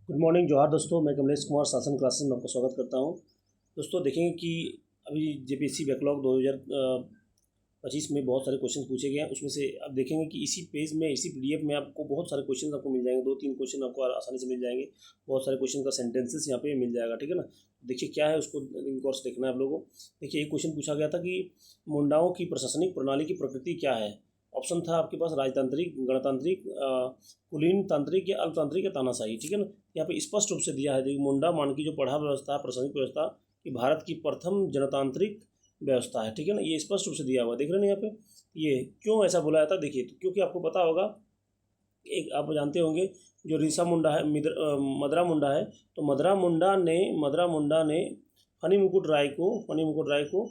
Good morning जोहार दोस्तों, मैं कमलेश कुमार शासन क्लासेस में आपका स्वागत करता हूं। दोस्तों देखेंगे कि अभी जेपीएससी बैकलॉग 2025 में बहुत सारे क्वेश्चन पूछे गए हैं। उसमें से अब देखेंगे कि इसी पेज में, इसी पीडीएफ में आपको बहुत सारे क्वेश्चन आपको मिल जाएंगे। 2-3 क्वेश्चन आपको आसानी से मिल जाएंगे। बहुत सारे क्वेश्चन का सेंटेंसेस यहाँ पे मिल जाएगा, ठीक है ना। देखिए क्या है, उसको कोर्स देखना है आप लोगों को। देखिए एक क्वेश्चन पूछा गया था कि मुंडाओं की प्रशासनिक प्रणाली की प्रकृति क्या है। ऑप्शन था आपके पास राजतांत्रिक, गणतांत्रिक, कुलीन तांत्रिक या अल्पतांत्रिक या तानाशाही, ठीक है ना। यहाँ पे स्पष्ट रूप से दिया है कि मुंडा मान की जो पढ़ा व्यवस्था, प्रशासनिक व्यवस्था कि भारत की प्रथम जनतांत्रिक व्यवस्था है, ठीक है ना। ये स्पष्ट रूप से दिया हुआ है, देख रहे हैं यहाँ पे। ये क्यों ऐसा बोला जाता है, देखिए तो क्योंकि आपको पता होगा, एक आप जानते होंगे जो ऋषा मुंडा है, मदरा मुंडा है, तो मदरा मुंडा ने फनी मुकुट राय को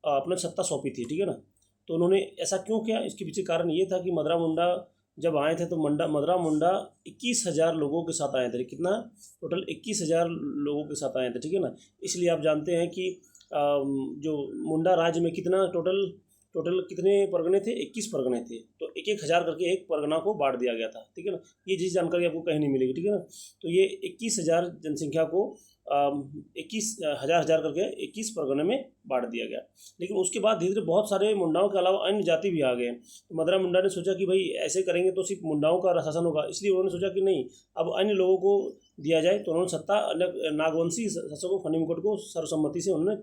अपने सत्ता सौंपी थी, ठीक है ना। तो उन्होंने ऐसा क्यों किया, इसके पीछे कारण ये था कि मदरा मुंडा जब आए थे तो मदरा मुंडा 21,000 लोगों के साथ आए थे। कितना? टोटल 21,000 लोगों के साथ आए थे, ठीक है ना। इसलिए आप जानते हैं कि जो मुंडा राज्य में कितना टोटल कितने परगने थे? 21 परगने थे। तो 1,000 करके एक परगना को बांट दिया गया था, ठीक है ना। ये चीज़ जानकारी आपको कहीं नहीं मिलेगी, ठीक है ना। तो ये 21,000 जनसंख्या को 21,000 करके 21 परगने में बांट दिया गया। लेकिन उसके बाद धीरे धीरे बहुत सारे मुंडाओं के अलावा अन्य जाति भी आ गए। तो मदरा मुंडा ने सोचा कि भाई ऐसे करेंगे तो सिर्फ मुंडाओं का शासन होगा, इसलिए उन्होंने सोचा कि नहीं, अब अन्य लोगों को दिया जाए। तो उन्होंने सत्ता नागवंशी शासकों फनी मुकुट को सर्वसम्मति से उन्होंने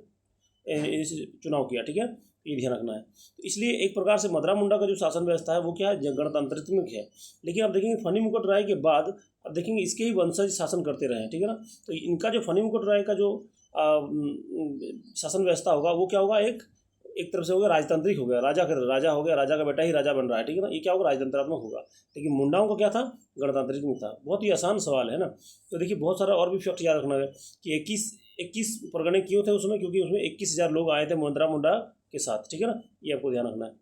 चुनाव किया, ठीक है। ये ध्यान रखना है। तो इसलिए एक प्रकार से मदरा मुंडा का जो शासन व्यवस्था है वो क्या है, गणतांत्रिक है। लेकिन अब देखेंगे फनी मुकुट राय के बाद, अब देखेंगे इसके ही वंशज शासन करते रहे, ठीक है ना। तो इनका जो फनी मुकुट राय का जो शासन व्यवस्था होगा वो क्या होगा, एक तरफ से हो गया राजतांत्रिक, हो गया राजा हो गया, राजा का बेटा ही राजा बन रहा है, ठीक है ना। ये क्या होगा, राजतंत्रात्मक होगा। लेकिन मुंडाओं का क्या था, गणतांत्रिक में था। बहुत ही आसान सवाल है ना। तो देखिए बहुत सारा और भी फैक्ट याद रखना है कि 21 परगने क्यों थे उसमें, क्योंकि उसमें 21,000 लोग आए थे मदरा मुंडा के साथ, ठीक है ना। ये आपको ध्यान रखना है।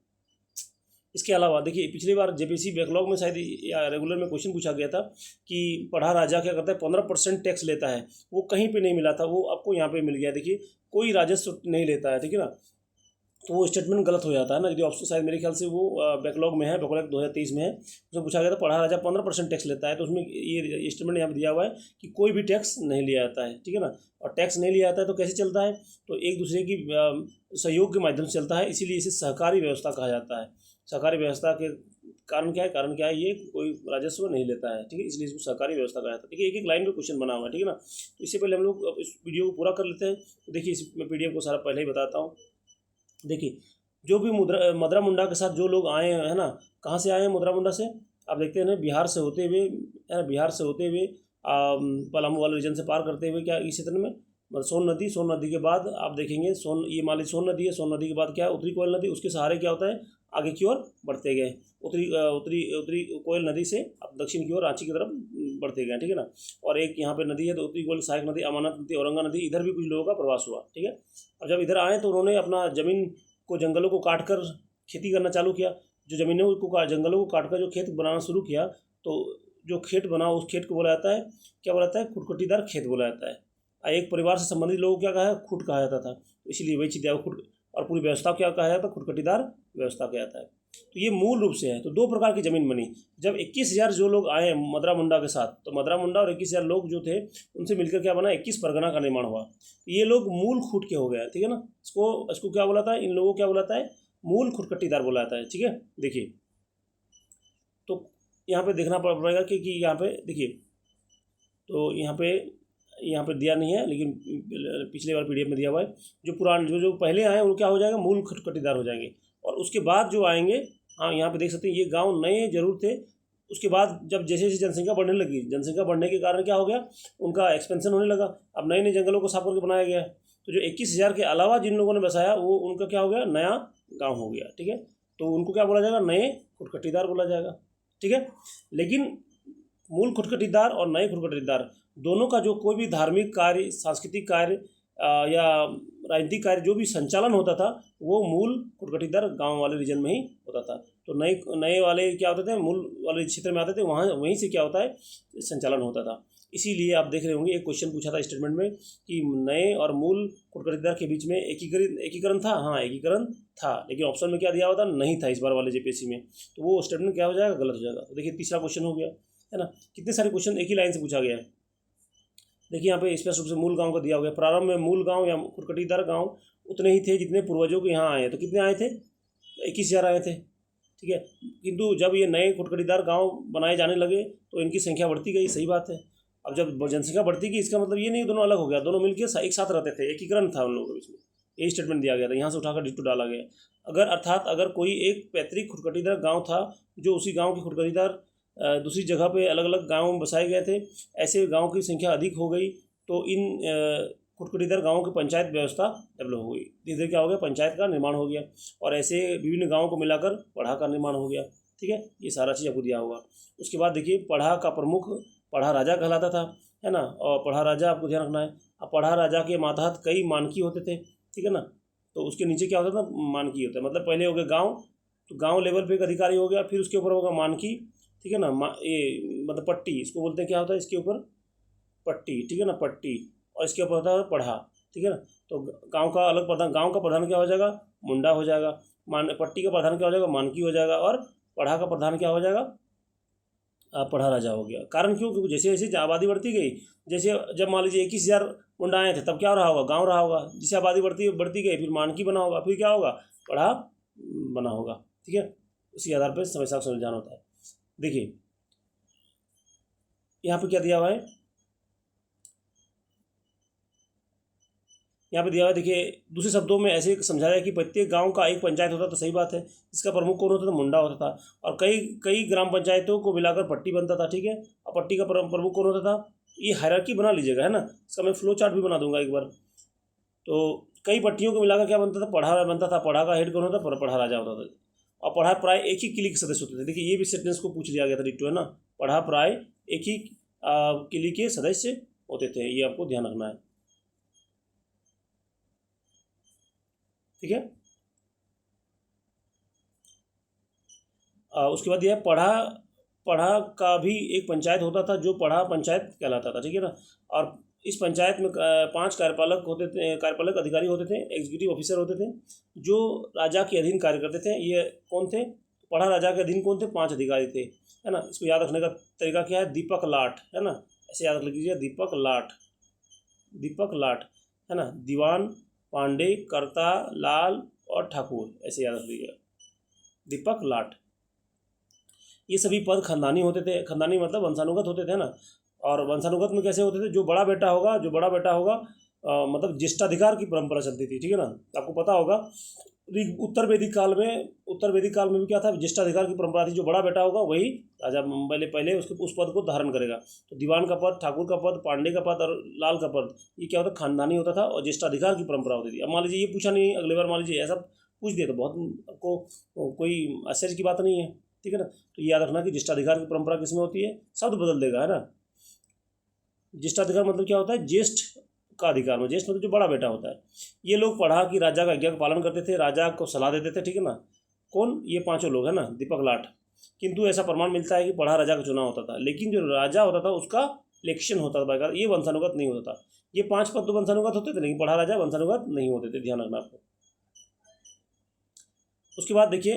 इसके अलावा देखिए पिछली बार जेपीएससी बैकलॉग में शायद या रेगुलर में क्वेश्चन पूछा गया था कि पढ़ा राजा क्या करता है, 15% टैक्स लेता है। वो कहीं पे नहीं मिला था, वो आपको यहाँ पे मिल गया। देखिए कोई राजस्व नहीं लेता है, ठीक है ना। तो वो स्टेटमेंट गलत हो जाता है ना। यदि ऑप्शन शायद मेरे ख्याल से वो बैकलॉग में है, बैकलॉग 2023 में है। उसमें पूछा गया था पढ़ा राजा 15% टैक्स लेता है, तो उसमें ये स्टेटमेंट यहाँ पर दिया हुआ है कि कोई भी टैक्स नहीं लिया जाता है, ठीक है ना। और टैक्स नहीं लिया जाता है तो कैसे चलता है, तो एक दूसरे की सहयोग के माध्यम से चलता है, इसीलिए इसे सहकारी व्यवस्था कहा जाता है। सहकारी व्यवस्था के कारण क्या है, ये कोई राजस्व नहीं लेता है, ठीक है, इसलिए इसको सहकारी व्यवस्था कहा जाता है। देखिए एक एक लाइन में क्वेश्चन बना हुआ है, ठीक है ना। तो इससे पहले हम लोग इस वीडियो को पूरा कर लेते हैं। तो देखिए इस मैं पीडीएफ को सारा पहले ही बताता हूँ। देखिए जो भी मदरा मुंडा के साथ जो लोग आए हैं ना, कहाँ से आए हैं मदरा मुंडा से, आप देखते हैं ना, बिहार से होते हुए, पलामू वाले रीजन से पार करते हुए क्या इस क्षेत्र में सोन नदी के बाद आप देखेंगे ये मान लीजिए सोन नदी है। सोन नदी के बाद क्या है, उत्तरी कोयल नदी, उसके सहारे क्या होता है, आगे की ओर बढ़ते गए। उत्तरी कोयल नदी से आप दक्षिण की ओर रांची की तरफ बढ़ते गए, ठीक है ना। और एक यहाँ पे नदी है तो उत्तरी कोयल, सहायक नदी, अमानत नदी, औरंगा नदी, इधर भी कुछ लोगों का प्रवास हुआ, ठीक है। अब जब इधर आए तो उन्होंने अपना जमीन को, जंगलों को काट कर खेती करना चालू किया। जो जमीनों को जंगलों को काट कर जो खेत बनाना शुरू किया, तो जो खेत बना उस खेत को बोला जाता है, क्या बोला जाता है, खुटखुटीदार खेत बोला जाता है। एक परिवार से संबंधित लोगों को क्या कहा है, खुट कहा जाता था। इसलिए वही चीज़ खुट, और पूरी व्यवस्था को क्या कहा जाता है, खुटखुटीदार व्यवस्था कहा जाता है। तो ये मूल रूप से है। तो दो प्रकार की जमीन बनी। जब 21,000 जो लोग आए मदरा मुंडा के साथ, तो मदरा मुंडा और 21,000 लोग जो थे उनसे मिलकर क्या बना, 21 परगना का निर्माण हुआ। ये लोग मूल खूट के हो गए, ठीक है ना। इसको क्या बोला था, इन लोगों को क्या बोला है, मूल खुटखुटीदार बोला जाता है, ठीक है। देखिए तो यहाँ पे देखना पड़ेगा कि यहाँ पे देखिए, तो यहाँ पे दिया नहीं है, लेकिन पिछले बार पीडीएफ में दिया हुआ है। जो पुराने जो पहले आए वो क्या हो जाएगा, मूल खुटखुटीदार हो जाएंगे। और उसके बाद जो आएंगे, हाँ यहाँ पे देख सकते हैं, ये गांव नए जरूर थे। उसके बाद जब जैसे जैसे जनसंख्या बढ़ने लगी, जनसंख्या बढ़ने के कारण क्या हो गया, उनका एक्सपेंशन होने लगा। अब नए नए जंगलों को साफ करके बनाया गया। तो जो 21,000 के अलावा जिन लोगों ने बसाया, वो उनका क्या हो गया, नया गाँव हो गया, ठीक है। तो उनको क्या बोला जाएगा, नए खुटखुटीदार बोला जाएगा, ठीक है। लेकिन मूल खुटखुटीदार और नए खुटखुटीदार दोनों का जो कोई भी धार्मिक कार्य, सांस्कृतिक कार्य या राजनीतिक कार्य जो भी संचालन होता था, वो मूल खुटखुटीदार गांव वाले रीजन में ही होता था। तो नए वाले क्या होते थे, मूल वाले क्षेत्र में आते थे, वहाँ वहीं से क्या होता है, संचालन होता था। इसीलिए आप देख रहे होंगे एक क्वेश्चन पूछा था स्टेटमेंट में कि नए और मूल खुटखुटीदार के बीच में एकीकरण था। हाँ एकीकरण था, लेकिन ऑप्शन में क्या दिया हुआ था, नहीं था इस बार वाले जेपीएससी में। तो वो स्टेटमेंट क्या हो जाएगा, गलत हो जाएगा। तो देखिए तीसरा क्वेश्चन हो गया, है ना। कितने सारे क्वेश्चन एक ही लाइन से पूछा गया है। देखिए यहाँ पे स्पष्ट रूप से मूल गांव का दिया हो गया। प्रारंभ में मूल गांव या खुरकटीदार गांव उतने ही थे जितने पूर्वजों के यहाँ आए हैं। तो कितने आए थे? 21,000 आए थे, ठीक है। किंतु जब ये नए खुटखटीदार गांव बनाए जाने लगे तो इनकी संख्या बढ़ती गई, सही बात है। अब जब जनसंख्या बढ़ती गई इसका मतलब ये नहीं दोनों अलग हो गया, दोनों मिलकर एक साथ रहते थे, एकीकरण था उन लोगों के बीच में। यही स्टेटमेंट दिया गया था, यहाँ से उठाकर डिट्टो डाला गया। अगर अर्थात अगर कोई एक पैतृक खुटखटीदार गाँव था जो उसी गाँव की खुटखटीदार दूसरी जगह पे अलग अलग गाँव में बसाए गए थे, ऐसे गाँव की संख्या अधिक हो गई तो इन खुटखटीदार गाँवों की पंचायत व्यवस्था डेवलप हो गई। धीरे धीरे क्या हो गया? पंचायत का निर्माण हो गया और ऐसे विभिन्न गाँवों को मिलाकर पढ़ा का निर्माण हो गया, ठीक है। ये सारा चीज़ आपको दिया होगा। उसके बाद देखिए पढ़ा का प्रमुख पढ़ा राजा कहलाता था, है ना। और पढ़ा राजा आपको ध्यान रखना है। अब पढ़ा राजा के मातहत कई मानकी होते थे, ठीक है ना। तो उसके नीचे क्या होता था? मानकी होता है। मतलब पहले हो गया गाँव, तो गाँव लेवल पे एक अधिकारी हो गया, फिर उसके ऊपर होगा मानकी, ठीक है ना। ये मतलब पट्टी इसको बोलते हैं, क्या होता है इसके ऊपर? पट्टी, ठीक है ना, पट्टी। और इसके ऊपर होता है पढ़ा, ठीक है ना। तो गांव का अलग प्रधान, गांव का प्रधान क्या हो जाएगा? मुंडा हो जाएगा। पट्टी का प्रधान क्या हो जाएगा? मानकी हो जाएगा। और पढ़ा का प्रधान क्या हो जाएगा? पढ़ा राजा हो गया। कारण क्यों? क्योंकि जैसे जैसे आबादी बढ़ती गई, जैसे जब मान लीजिए 21,000 मुंडा आए थे तब क्या रहा होगा? गाँव रहा होगा। जैसे आबादी बढ़ती गई फिर मानकी बना होगा, फिर क्या होगा? पढ़ा बना होगा, ठीक है। उसी आधार पर समस्या का समाधान होता है। देखिए यहाँ पे क्या दिया हुआ है? यहाँ पे दिया हुआ है, देखिए दूसरे शब्दों में ऐसे समझाया है कि प्रत्येक गांव का एक पंचायत होता, तो सही बात है। इसका प्रमुख कौन होता था? मुंडा होता था। और कई कई ग्राम पंचायतों को मिलाकर पट्टी बनता था, ठीक है। और पट्टी का प्रमुख कौन होता था? ये हायरार्की बना लीजिएगा, है ना। इसका मैं फ्लो चार्ट भी बना दूंगा एक बार। तो कई पट्टियों को मिलाकर क्या बनता था? पढ़ा बनता था। पढ़ा का हेड कौन होता? पढ़ा राजा होता था। और पढ़ा प्राय एक ही किले के सदस्य होते थे। देखिए ये भी सेंटेंस को पूछ लिया गया था डिट्टो, है ना। पढ़ा प्राय एक ही किले के सदस्य होते थे, ये आपको ध्यान रखना है, ठीक है। उसके बाद यह पढ़ा पढ़ा का भी एक पंचायत होता था जो पढ़ा पंचायत कहलाता था, ठीक है ना। और इस पंचायत में 5 कार्यपालक होते थे, कार्यपालक अधिकारी होते थे, एग्जीक्यूटिव ऑफिसर होते थे जो राजा के अधीन कार्य करते थे। ये कौन थे? पढ़ा राजा के अधीन कौन थे? 5 अधिकारी थे, है ना। इसको याद रखने का तरीका क्या है? दीपक लाट, है ना। ऐसे याद रख लीजिए, दीपक लाट, दीपक लाट, है ना। दीवान, पांडे, कर्ता, लाल और ठाकुर, ऐसे याद रख लीजिएगा, दीपक लाट। ये सभी पद खानदानी होते थे। खानदानी मतलब वंशानुगत होते थे ना। और वंशानुगत में कैसे होते थे? जो बड़ा बेटा होगा मतलब ज्येष्ठाधिकार की परंपरा चलती थी, ठीक है ना। आपको पता होगा उत्तर वैदिक काल में भी क्या था? ज्येष्ठाधिकार की परंपरा थी। जो बड़ा बेटा होगा वही राजा पहले उसके उस पद को धारण करेगा। तो दीवान का पद, ठाकुर का पद, पांडे का पद और लाल का पद, ये क्या होता? खानदानी होता था और ज्येष्ठाधिकार की परंपरा होती थी। अब मान लीजिए ये पूछा नहीं, अगले बार मान लीजिए ऐसा पूछ दिया तो बहुत आपको कोई आश्चर्य की बात नहीं है, ठीक है ना। तो याद रखना कि ज्येष्ठाधिकार की परंपरा किसमें होती है? शब्द बदल देगा, है ना। ज्येष्ठाधिकार मतलब क्या होता है? ज्येष्ठ का अधिकार में, ज्येष्ठ मतलब जो बड़ा बेटा होता है। ये लोग पढ़ा कि राजा का आज्ञा का पालन करते थे, राजा को सलाह देते थे, ठीक है ना। कौन? ये 5 लोग, है ना, दीपक लाट। किंतु ऐसा प्रमाण मिलता है कि पढ़ा राजा का चुनाव होता था, लेकिन जो राजा होता था उसका इलेक्शन होता था बाकायदा, ये वंशानुगत नहीं होता था। ये 5 पद तो वंशानुगत होते थे, लेकिन पढ़ा राजा वंशानुगत नहीं होते थे, ध्यान रखना आपको। उसके बाद देखिए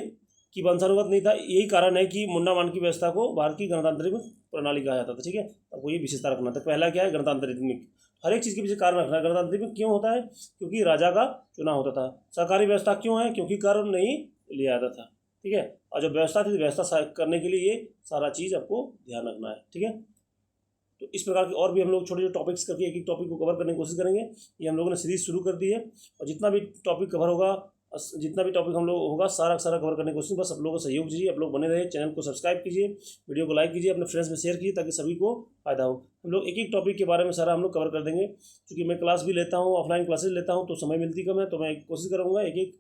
कि वंशानुगत नहीं था, यही कारण है कि मुंडा मानकी व्यवस्था को भारत की गणतांत्रिक प्रणाली कहा जाता था, ठीक है। आपको ये विशेषता रखना था। पहला क्या है? गणतांत्रिक। हर एक चीज़ के पीछे कारण रखना है। गणतांत्रिक क्यों होता है? क्योंकि राजा का चुनाव होता था। सरकारी व्यवस्था क्यों है? क्योंकि कर नहीं लिया जाता था, ठीक है। और जो व्यवस्था थी, व्यवस्था करने के लिए ये सारा चीज़ आपको ध्यान रखना है, ठीक है। तो इस प्रकार के और भी हम लोग छोटे छोटे टॉपिक्स करके एक एक टॉपिक को कवर करने की कोशिश करेंगे। ये हम लोगों ने सीरीज शुरू कर दी है और जितना भी टॉपिक कवर होगा, जितना भी टॉपिक हम लोग होगा सारा कवर करने की कोशिश। बस आप लोगों का सहयोग कीजिए, आप लोग बने रहे, चैनल को सब्सक्राइब कीजिए, वीडियो को लाइक कीजिए, अपने फ्रेंड्स में शेयर कीजिए ताकि सभी को फायदा हो। हम लोग एक एक टॉपिक के बारे में सारा हम लोग कवर कर देंगे। क्योंकि मैं क्लास भी लेता हूँ, ऑफलाइन क्लासेस लेता हूँ, तो समय मिलती कम है, तो मैं कोशिश करूँगा एक एक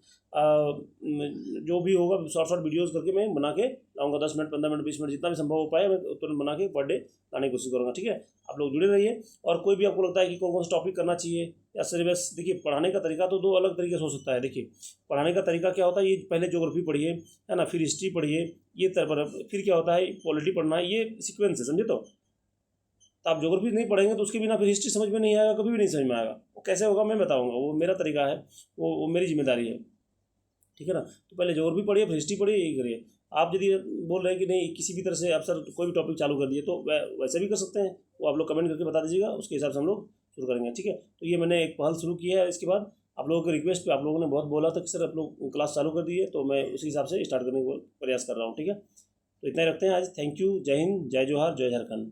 जो भी होगा शॉर्ट वीडियोज़ करके मैं बना के लाऊंगा। 10 मिनट, 15 मिनट, 20 मिनट, जितना भी संभव हो पाए मैं तुरंत बना के पर डे लाने की कोशिश करूँगा, ठीक है। आप लोग जुड़े रहिए। और कोई भी आपको लगता है कि कौन कौन सा टॉपिक करना चाहिए या सिलेबस, देखिए पढ़ाने का तरीका तो 2 अलग तरीके से हो सकता है। देखिए पढ़ाने का तरीका क्या होता है? ये पहले ज्योग्राफी पढ़िए, है ना, फिर हिस्ट्री पढ़िए, ये फिर क्या होता है? पॉलिटी पढ़ना है, ये सीक्वेंस है, समझे। तो आप ज्योग्राफी नहीं पढ़ेंगे तो उसके बिना फिर हिस्ट्री समझ में नहीं आएगा, कभी भी नहीं समझ में आएगा। वो कैसे होगा मैं बताऊँगा, वो मेरा तरीका है, वो मेरी जिम्मेदारी है, ठीक है ना। तो पहले ज्योग्राफी पढ़िए, फिर हिस्ट्री पढ़िए, यही करिए। आप यदि बोल रहे हैं कि नहीं किसी भी तरह से आप सर कोई भी टॉपिक चालू कर दिए, तो वैसे भी कर सकते हैं, वो आप लोग कमेंट करके बता दीजिएगा, उसके हिसाब से हम लोग शुरू करेंगे। ठीक है, तो ये मैंने एक पहल शुरू की है। इसके बाद आप लोगों के रिक्वेस्ट पे आप लोगों ने बहुत बोला था कि सर आप लोग क्लास चालू कर दिए, तो मैं उसी हिसाब से स्टार्ट करने का प्रयास कर रहा हूँ। ठीक है, तो इतना ही रखते हैं आज। थैंक यू, जय हिंद, जय जोहार, जय झारखंड।